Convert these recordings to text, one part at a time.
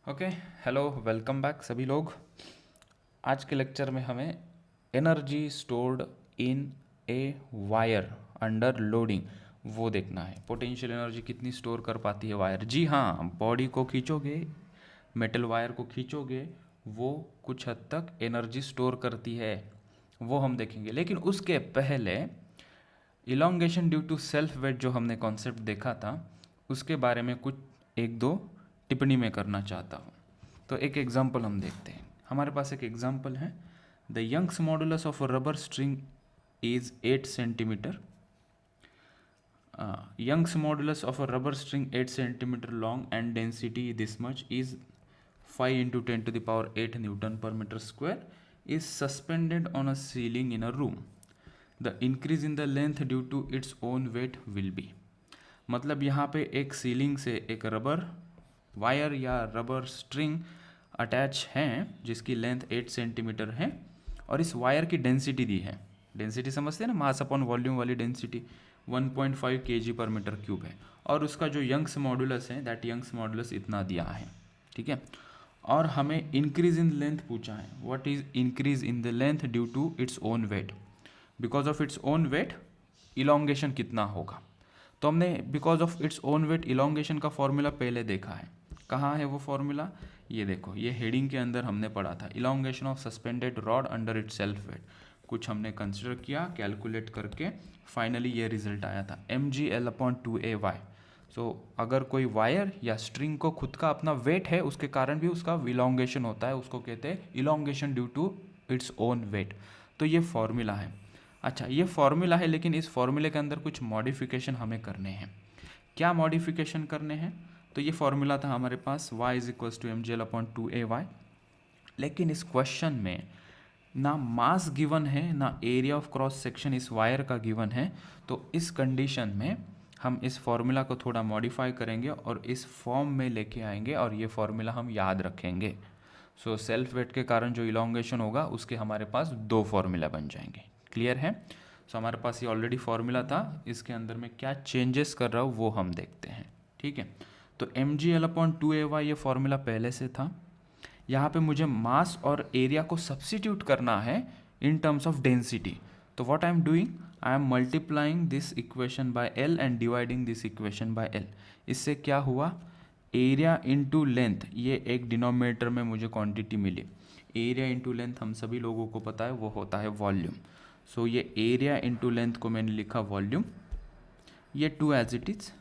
Okay, hello, welcome back सभी लोग। आज के लेक्चर में हमें energy stored in a wire under loading वो देखना है। पोटेंशियल एनर्जी कितनी स्टोर कर पाती है वायर। जी हाँ, बॉडी को खींचोगे, मेटल वायर को खींचोगे, वो कुछ हद तक एनर्जी स्टोर करती है, वो हम देखेंगे। लेकिन उसके पहले elongation due to self weight जो हमने कॉन्सेप्ट देखा था, उसके बारे में कुछ एक दो टिप्पणी में करना चाहता हूँ। तो एक एग्जांपल हम देखते हैं। हमारे पास एक एग्जांपल है, the Young's modulus of a rubber string is 8 centimetre. Young's modulus of a rubber string 8 centimeter long and density this much is 5 into 10 to the power 8 Newton per meter square is suspended on a ceiling in a room. The increase in the length due to its own weight will be। मतलब यहाँ पे एक ceiling से एक rubber wire या rubber string attach हैं जिसकी length 8 centimetre है और इस वायर की डेंसिटी दी है। डेंसिटी समझते हैं ना, मास अपॉन वॉल्यूम वाली डेंसिटी 1.5 kg पर मीटर क्यूब है। और उसका जो यंग्स मॉडुलस है, दैट यंग्स मॉडुलस इतना दिया है, ठीक है। और हमें इंक्रीज इन लेंथ पूछा है। What is increase in the length due to its own weight. Because of its own weight elongation कितना होगा। तो हमने because of its own weight elongation का फॉर्मूला पहले देखा है। कहाँ है वो फॉर्मूला, ये देखो, ये हेडिंग के अंदर हमने पढ़ा था, elongation of suspended rod under its self weight. कुछ हमने कंसिडर किया, कैलकुलेट करके फाइनली ये रिजल्ट आया था mgl/2ay। सो अगर कोई वायर या स्ट्रिंग को खुद का अपना वेट है, उसके कारण भी उसका इलोंगेशन होता है, उसको कहते हैं elongation due to its own weight. तो ये फॉर्मूला है। अच्छा, ये फॉर्मूला है, लेकिन इस फॉर्मूले के अंदर कुछ मॉडिफिकेशन हमें करने हैं। क्या मॉडिफिकेशन करने हैं? तो ये फॉर्मूला था हमारे पास y = mgl/2ay। लेकिन इस क्वेश्चन में ना मास गिवन है, ना एरिया ऑफ क्रॉस सेक्शन इस वायर का गिवन है। तो इस कंडीशन में हम इस फॉर्मूला को थोड़ा मॉडिफाई करेंगे और इस फॉर्म में लेके आएंगे और ये फॉर्मूला हम याद रखेंगे। सो सेल्फ वेट के कारण जो इलोंगेशन होगा उसके हमारे पास दो फॉर्मूला बन जाएंगे। क्लियर है? सो हमारे पास ये ऑलरेडी फॉर्मूला था, इसके अंदर में क्या चेंजेस कर रहा हूँ वो हम देखते हैं, ठीक है। तो mgl/2ay ये फॉर्मूला पहले से था। यहाँ पे मुझे मास और एरिया को सब्सिट्यूट करना है इन टर्म्स ऑफ डेंसिटी। तो what I am doing, I am multiplying this equation by L and dividing this equation by L. इससे क्या हुआ, एरिया इंटू लेंथ, ये एक डिनोमिनेटर में मुझे क्वांटिटी मिली। एरिया इंटू लेंथ हम सभी लोगों को पता है वो होता है वॉल्यूम। सो ये एरिया इंटू लेंथ को मैंने लिखा वॉल्यूम। ये 2 as it is,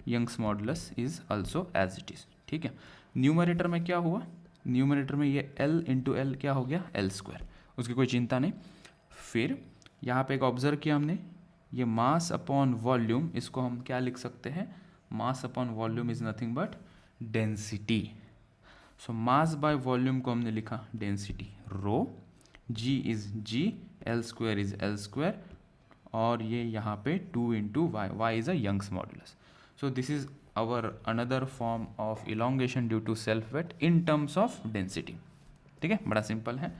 Young's modulus is also as it is, ठीक है। न्यूमरेटर में क्या हुआ, न्यूमरेटर में ये L इंटू एल क्या हो गया, L²। उसकी कोई चिंता नहीं। फिर यहाँ पे एक ऑब्जर्व किया हमने, ये मास अपॉन वॉल्यूम, इसको हम क्या लिख सकते हैं, mass upon volume is nothing but density. So mass by volume को हमने लिखा density, rho. G is G, L² is L², और ये यहाँ पे 2 into y is a Young's modulus. So this is our another form of elongation due to self weight in terms of density, ठीक है। बड़ा सिंपल है।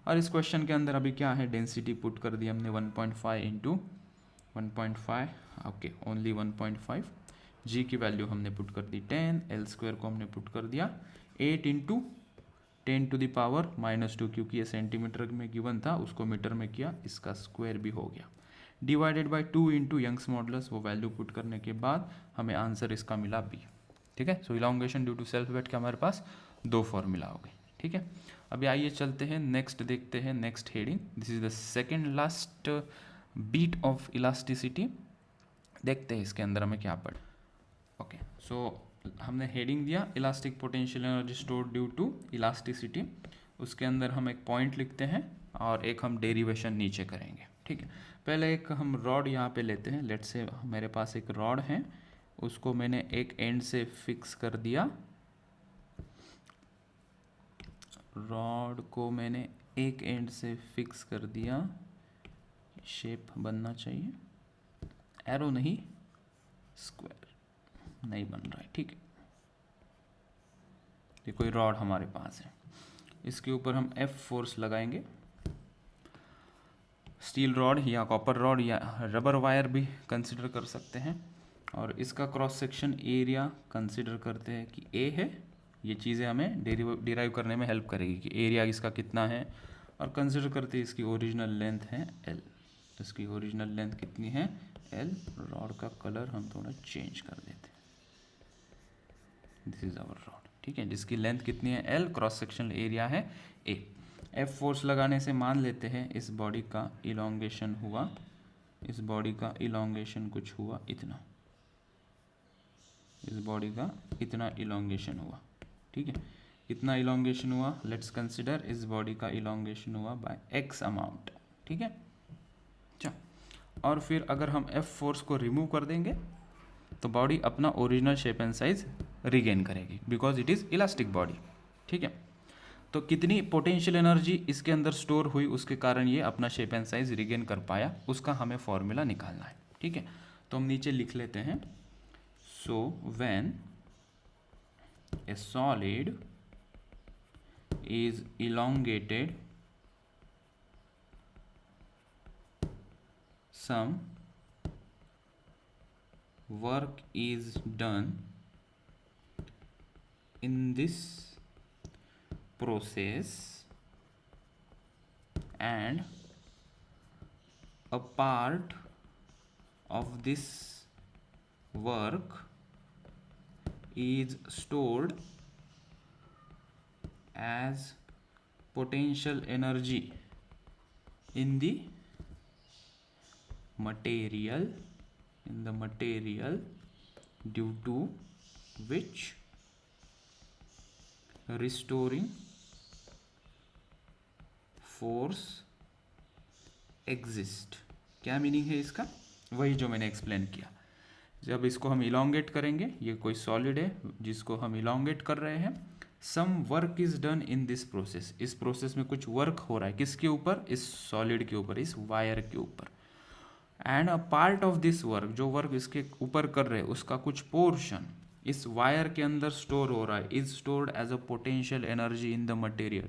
और इस क्वेश्चन के अंदर अभी क्या है, डेंसिटी पुट कर दी हमने 1.5 इंटू 1.5, ओके, ओनली 1.5। जी की वैल्यू हमने पुट कर दी 10, L² को हमने पुट कर दिया 8 इंटू 10 टू द पावर -2, क्योंकि ये सेंटीमीटर में गिवन था, उसको मीटर में किया, इसका स्क्वायर भी हो गया, divided by 2 into Young's modulus. वो वैल्यू पुट करने के बाद हमें आंसर इसका मिला बी, ठीक है। So elongation due to self weight के हमारे पास दो फॉर्मूला हो गए, ठीक है। अभी आइए चलते हैं नेक्स्ट, देखते हैं next heading. This is the second last bit of elasticity. देखते हैं इसके अंदर हमें क्या पढ़। ओके, सो हमने हेडिंग दिया elastic potential energy stored due to elasticity. उसके अंदर हम एक पॉइंट लिखते हैं और एक हम डेरिवेशन नीचे करेंगे, ठीक है। पहले एक हम रॉड यहाँ पे लेते हैं। लेट्स से मेरे पास एक रॉड है, उसको मैंने एक एंड से फिक्स कर दिया। रॉड को मैंने एक एंड से फिक्स कर दिया, शेप बनना चाहिए, एरो नहीं, स्क्वायर नहीं बन रहा है, ठीक है। ये कोई रॉड हमारे पास है, इसके ऊपर हम F फोर्स लगाएंगे। स्टील रॉड या कॉपर रॉड या रबर वायर भी कंसिडर कर सकते हैं। और इसका क्रॉस सेक्शन एरिया कंसिडर करते हैं कि A है ये चीज़ें हमें डिराइव करने में हेल्प करेगी कि एरिया इसका कितना है, और कंसिडर करते हैं इसकी ओरिजिनल लेंथ है एल। इसकी ओरिजिनल लेंथ कितनी है एल। रॉड का कलर हम थोड़ा चेंज कर देते हैं, दिस इज आवर रॉड, ठीक है, जिसकी लेंथ कितनी है एल, क्रॉस सेक्शनल एरिया है ए। एफ फोर्स लगाने से मान लेते हैं इस बॉडी का इलोंगेशन हुआ, इस बॉडी का इलोंगेशन कुछ हुआ इतना, इस बॉडी का इतना इलोंगेशन हुआ, ठीक है। कितना इलोंगेशन हुआ, लेट्स कंसिडर इस बॉडी का इलोंगेशन हुआ बाय एक्स अमाउंट, ठीक है। अच्छा, और फिर अगर हम एफ फोर्स को रिमूव कर देंगे तो बॉडी अपना original shape and size regain करेगी, because it is elastic body, ठीक है। तो कितनी पोटेंशियल एनर्जी इसके अंदर स्टोर हुई उसके कारण ये अपना शेप एंड साइज रिगेन कर पाया, उसका हमें फॉर्मूला निकालना है, ठीक है। तो हम नीचे लिख लेते हैं, so when A solid is elongated some work is done in this process and a part of this work is stored as potential energy in the material, due to which restoring force exist। क्या meaning है इसका, वही जो मैंने explain किया। जब इसको हम इलोंगेट करेंगे, ये कोई सॉलिड है जिसको हम इलोंगेट कर रहे हैं, some work is done in this process, इस प्रोसेस में कुछ वर्क हो रहा है, किसके ऊपर, इस सॉलिड के ऊपर, इस वायर के ऊपर, and a part of this work, जो वर्क इसके ऊपर कर रहे हैं उसका कुछ पोर्शन इस वायर के अंदर स्टोर हो रहा है, is stored as a potential energy in the material,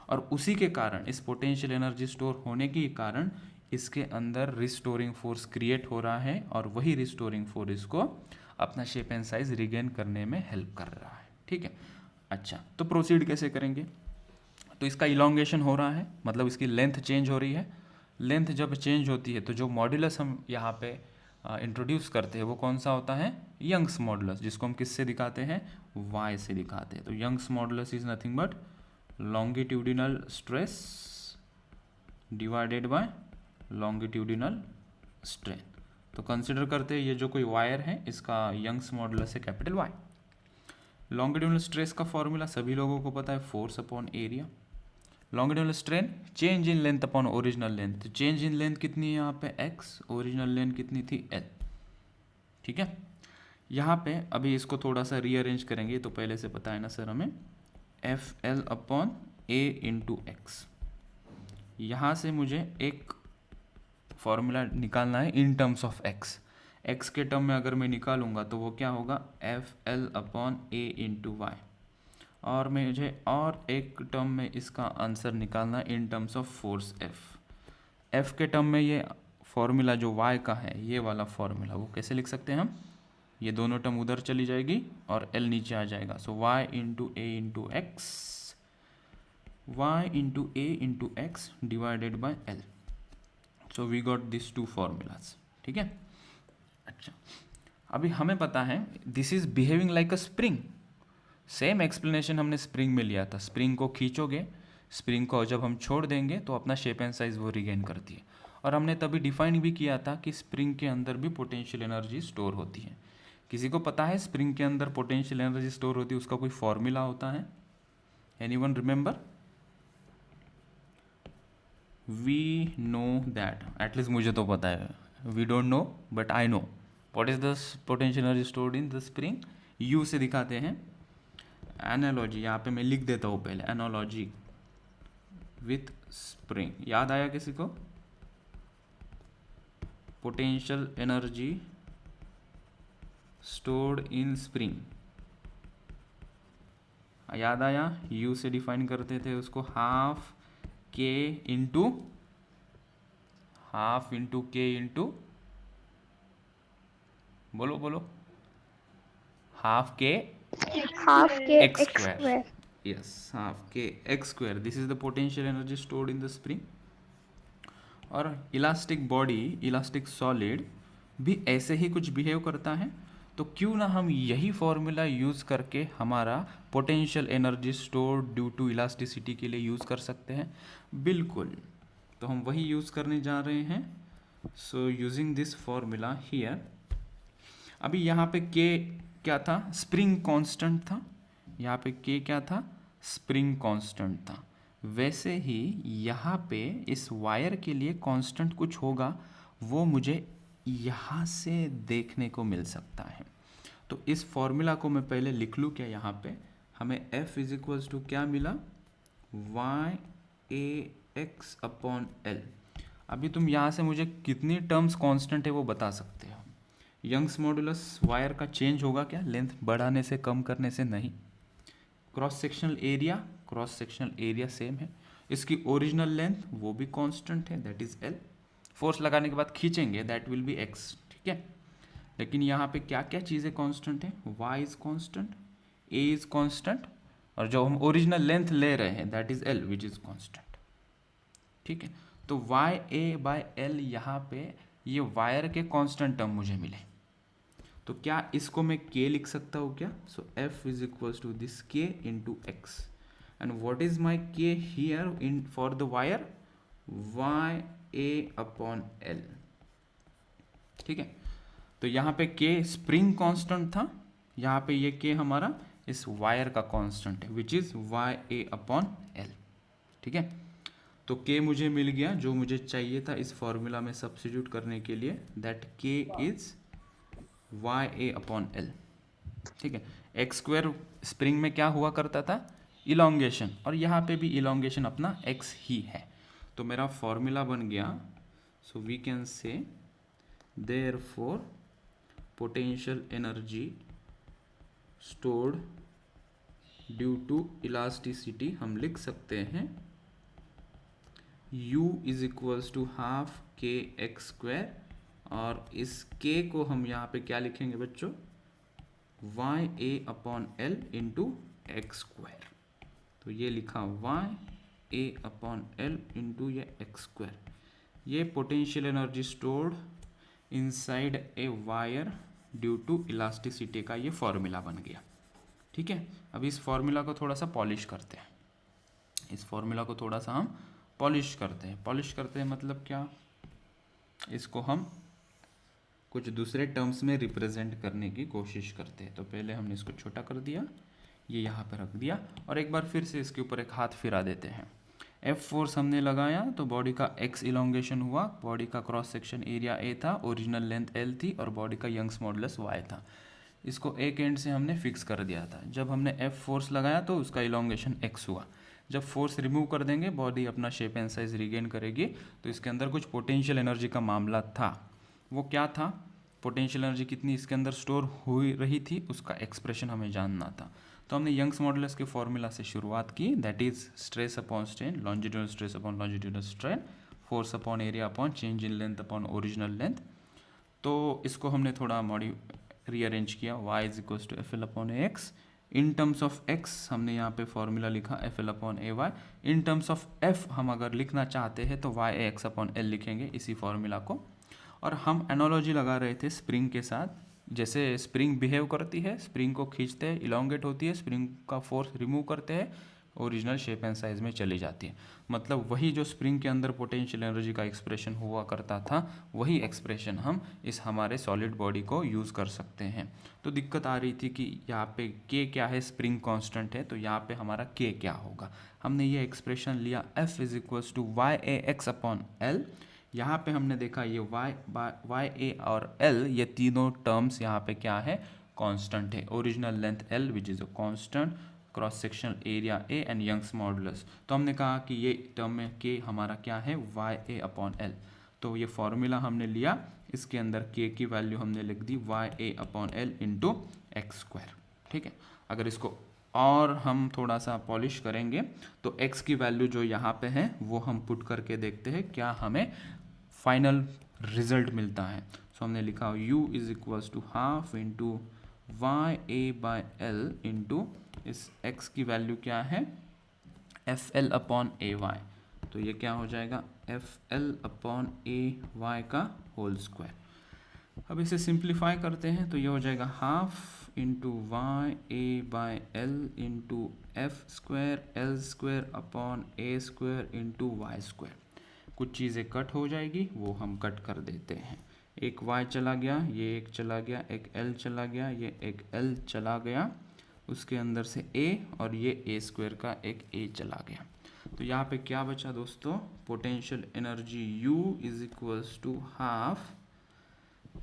और उसी के कारण, इस पोटेंशियल एनर्जी स्टोर होने के कारण इसके अंदर रिस्टोरिंग फोर्स क्रिएट हो रहा है, और वही रिस्टोरिंग फोर्स इसको अपना शेप एंड साइज रिगेन करने में हेल्प कर रहा है, ठीक है। अच्छा, तो प्रोसीड कैसे करेंगे, तो इसका इलोंगेशन हो रहा है, मतलब इसकी लेंथ चेंज हो रही है। लेंथ जब चेंज होती है तो जो मॉड्यूलस हम यहाँ पे इंट्रोड्यूस करते हैं वो कौन सा होता है, यंग्स मॉडुलस, जिसको हम किससे दिखाते हैं, y से दिखाते हैं। तो Young's modulus is nothing but longitudinal stress divided by longitudinal strain. तो कंसिडर करते हैं ये जो कोई वायर है इसका यंग्स मॉडुलस है कैपिटल Y। लॉन्गिट्यूडिनल स्ट्रेस का फॉर्मूला सभी लोगों को पता है, force upon area. Longitudinal strain change in length upon original length, तो चेंज इन लेंथ कितनी है यहाँ पे x, ओरिजिनल लेंथ कितनी थी l, ठीक है। यहाँ पे अभी इसको थोड़ा सा रीअरेंज करेंगे, तो पहले से पता है ना सर हमें, F L upon A into x. यहाँ से मुझे एक फॉर्मूला निकालना है इन टर्म्स ऑफ x, x के टर्म में अगर मैं निकालूंगा तो वो क्या होगा, F L upon A into Y, और मुझे और एक टर्म में इसका आंसर निकालना है इन टर्म्स ऑफ फोर्स एफ के टर्म में ये फॉर्मूला जो y का है, ये वाला फॉर्मूला वो कैसे लिख सकते हैं हम, ये दोनों टर्म उधर चली जाएगी और l नीचे आ जाएगा, so y into A into X, Y into A into X divided by L. So we got this two formulas, ठीक है। अच्छा, अभी हमें पता है this is behaving like a spring, same explanation हमने स्प्रिंग में लिया था, स्प्रिंग को खींचोगे, स्प्रिंग को जब हम छोड़ देंगे तो अपना शेप एंड साइज वो रिगेन करती है, और हमने तभी डिफाइन भी किया था कि स्प्रिंग के अंदर भी पोटेंशियल एनर्जी स्टोर होती है। किसी को पता है स्प्रिंग के अंदर पोटेंशियल एनर्जी स्टोर होती है, उसका कोई फॉर्मूला होता है, anyone remember? We know that, at least मुझे तो पता है, we don't know but I know what is the potential energy stored in the spring. U से दिखाते हैं, एनालॉजी यहाँ पे मैं लिख देता हूँ पहले, एनालॉजी विथ स्प्रिंग, याद आया किसी को? पोटेंशियल एनर्जी स्टोर्ड इन स्प्रिंग, याद आया? यू से डिफाइन करते थे उसको, हाफ के इंटू के इंटू, बोलो बोलो, हाफ के half k x x square. square. Yes, half k x square. This is the potential energy stored in the spring. और इलास्टिक बॉडी, इलास्टिक सॉलिड भी ऐसे ही कुछ बिहेव करता है, तो क्यों ना हम यही फॉर्मूला यूज़ करके हमारा potential energy store due to elasticity के लिए यूज़ कर सकते हैं। बिल्कुल, तो हम वही यूज़ करने जा रहे हैं। So using this formula here, अभी यहाँ पे के क्या था, स्प्रिंग कांस्टेंट था। यहाँ पे के क्या था, स्प्रिंग कांस्टेंट था। वैसे ही यहाँ पे इस वायर के लिए कांस्टेंट कुछ होगा, वो मुझे यहाँ से देखने को मिल सकता है। तो इस फॉर्मूला को मैं पहले लिख लूँ क्या, यहाँ पे हमें F इज इक्वल्स टू क्या मिला, Y A X upon L. अभी तुम यहाँ से मुझे कितनी टर्म्स कांस्टेंट है वो बता सकते हो। यंग्स मॉडुलस वायर का चेंज होगा क्या, लेंथ बढ़ाने से कम करने से? नहीं। Cross sectional area, cross sectional area same है। इसकी ओरिजिनल लेंथ वो भी कांस्टेंट है, दैट इज एल। फोर्स लगाने के बाद खींचेंगे, दैट विल बी एक्स, ठीक है। लेकिन यहाँ पे क्या क्या चीज़ें कांस्टेंट है, y is constant, a is constant, और जो हम ओरिजिनल लेंथ ले रहे हैं that is l which is constant, ठीक है। तो वाई ए बाय एल, यहाँ पे ये वायर के कांस्टेंट टर्म मुझे मिले, तो क्या इसको मैं k लिख सकता हूँ क्या? So f is equals to this k into X, and what is my k here in for the wire, Y A upon L, ठीक है। तो यहाँ पे k स्प्रिंग कांस्टेंट था, यहाँ पे ये k हमारा इस वायर का कांस्टेंट है which is Y A upon L, ठीक है। तो k मुझे मिल गया जो मुझे चाहिए था इस फॉर्मूला में सब्स्टिट्यूट करने के लिए, that k is Y A upon L, ठीक है। एक्स स्क्वायर स्प्रिंग में क्या हुआ करता था, इलोंगेशन, और यहाँ पे भी इलोंगेशन अपना x ही है। तो मेरा फॉर्मूला बन गया, so we can say therefore potential energy stored due to elasticity हम लिख सकते हैं u is equals to half K X square, और इस k को हम यहाँ पे क्या लिखेंगे बच्चों, Y A upon L into X square. तो ये लिखा Y A upon L into ये एक्स स्क्वायर। ये potential energy stored inside a wire due to elasticity का ये फॉर्मूला बन गया, ठीक है। अब इस फॉर्मूला को थोड़ा सा पॉलिश करते हैं, इस फॉर्मूला को थोड़ा सा हम पॉलिश करते हैं। पॉलिश करते हैं मतलब क्या, इसको हम कुछ दूसरे टर्म्स में रिप्रेजेंट करने की कोशिश करते हैं। तो पहले हमने इसको छोटा कर दिया, ये यहाँ पर रख दिया, और एक बार फिर से इसके ऊपर एक हाथ फिरा देते हैं। F फोर्स हमने लगाया तो बॉडी का x इलोंगेशन हुआ, बॉडी का क्रॉस सेक्शन एरिया a था, ओरिजिनल लेंथ l थी, और बॉडी का यंग्स मॉडुलस y था। इसको एक एंड से हमने फिक्स कर दिया था। जब हमने F फोर्स लगाया तो उसका इलोंगेशन x हुआ। जब फोर्स रिमूव कर देंगे बॉडी अपना शेप एंड साइज रिगेन करेगी। तो इसके अंदर कुछ पोटेंशियल एनर्जी का मामला था, वो क्या था, पोटेंशियल एनर्जी कितनी इसके अंदर स्टोर हो रही थी उसका एक्सप्रेशन हमें जानना था। तो हमने यंग्स मॉडुलस के फॉर्मूला से शुरुआत की, that is stress upon strain, longitudinal stress upon longitudinal strain, force upon area upon change in length upon original length. तो इसको हमने थोड़ा रीअरेंज किया, y is equals to F L upon A X. In terms of x हमने यहाँ पे formula लिखा F L upon A Y. In terms of f हम अगर लिखना चाहते हैं तो Y A X upon L लिखेंगे इसी फॉर्मूला को। और हम एनोलॉजी लगा रहे थे स्प्रिंग के साथ, जैसे स्प्रिंग बिहेव करती है, स्प्रिंग को खींचते हैं, इलोंगेट होती है, स्प्रिंग का फोर्स रिमूव करते हैं, ओरिजिनल शेप एंड साइज में चली जाती है। मतलब वही जो स्प्रिंग के अंदर पोटेंशियल एनर्जी का एक्सप्रेशन हुआ करता था, वही एक्सप्रेशन हम इस हमारे सॉलिड बॉडी को यूज़ कर सकते हैं। तो दिक्कत आ रही थी कि यहाँ पे के क्या है, स्प्रिंग कांस्टेंट है, तो यहाँ पे हमारा के क्या होगा। हमने ये एक्सप्रेशन लिया F is equals to Y A X upon L. यहाँ पे हमने देखा ये वाई ए और एल, ये तीनों टर्म्स यहाँ पे क्या है, कांस्टेंट है। Original length L which is a constant, cross sectional area A and Young's modulus. तो हमने कहा कि ये टर्म में के हमारा क्या है, वाई ए अपॉन एल। तो ये फॉर्मूला हमने लिया, इसके अंदर के की वैल्यू हमने लिख दी Y A upon L into X square, ठीक है। अगर इसको और हम थोड़ा सा पॉलिश करेंगे तो x की वैल्यू जो यहाँ पे है वो हम पुट करके देखते हैं क्या हमें फाइनल रिजल्ट मिलता है। सो हमने लिखा u is equals to half into Y A by L into इस x की वैल्यू क्या है, F L upon A Y. तो ये क्या हो जाएगा, F L upon A Y का होल स्क्वायर। अब इसे सिंप्लीफाई करते हैं तो ये हो जाएगा half into Y A by L into F square L square upon A square into Y square. कुछ चीज़ें कट हो जाएगी, वो हम कट कर देते हैं। एक y चला गया, ये एक चला गया, एक l चला गया, ये एक l चला गया, उसके अंदर से a और ये a स्क्वायर का एक a चला गया। तो यहाँ पे क्या बचा दोस्तों, potential energy u is equals to half,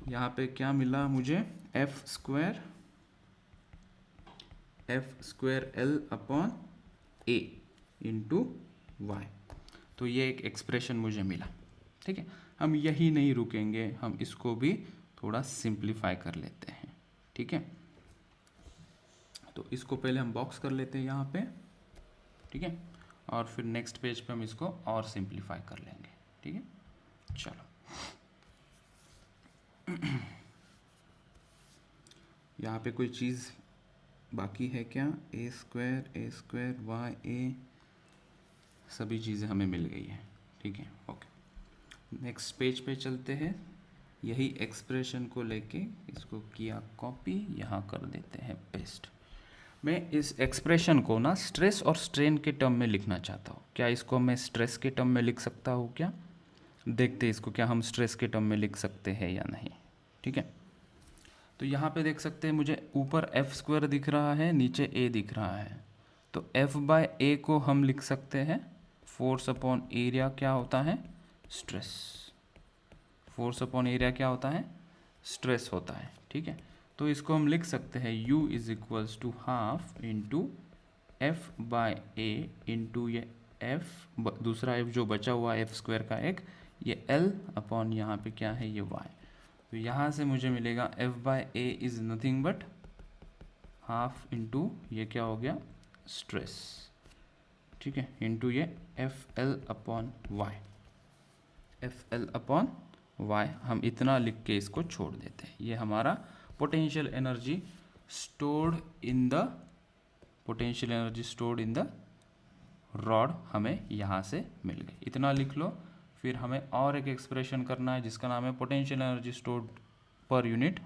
यहाँ पे क्या मिला मुझे, F square L upon A into Y. तो ये एक एक्सप्रेशन मुझे मिला। ठीक है, हम यही नहीं रुकेंगे, हम इसको भी थोड़ा सिंप्लीफाई कर लेते हैं। ठीक है, तो इसको पहले हम बॉक्स कर लेते हैं यहाँ पे। ठीक है, और फिर नेक्स्ट पेज पे हम इसको और सिंप्लीफाई कर लेंगे। ठीक है, चलो यहाँ पे कोई चीज़ बाकी है क्या, ए स्क्वायर वाई ए, सभी चीज़ें हमें मिल गई है। ठीक है, ओके, नेक्स्ट पेज पे चलते हैं। यही एक्सप्रेशन को लेके इसको किया कॉपी, यहाँ कर देते हैं पेस्ट। मैं इस एक्सप्रेशन को ना स्ट्रेस और स्ट्रेन के टर्म में लिखना चाहता हूँ। क्या इसको मैं स्ट्रेस के टर्म में लिख सकता हूँ क्या, देखते हैं इसको क्या हम स्ट्रेस के टर्म में लिख सकते हैं या नहीं। ठीक है, तो यहाँ पे देख सकते हैं मुझे ऊपर एफ स्क्वायर दिख रहा है, नीचे ए दिख रहा है। तो एफ बाय ए को हम लिख सकते हैं फोर्स अपॉन एरिया क्या होता है, स्ट्रेस। फोर्स अपॉन एरिया क्या होता है, स्ट्रेस होता है। ठीक है, तो इसको हम लिख सकते हैं u is equals to half into F by A into ये एफ, दूसरा एफ जो बचा हुआ एफ स्क्वायर का एक, ये l अपॉन यहाँ पे क्या है, ये y। तो यहाँ से मुझे मिलेगा f by A is nothing but half into ये क्या हो गया, स्ट्रेस। ठीक है, इंटू ये F L upon Y, F L upon Y. हम इतना लिख के इसको छोड़ देते हैं। ये हमारा potential energy stored in the rod हमें यहाँ से मिल गई। इतना लिख लो। फिर हमें और एक एक्सप्रेशन करना है जिसका नाम है potential energy stored per unit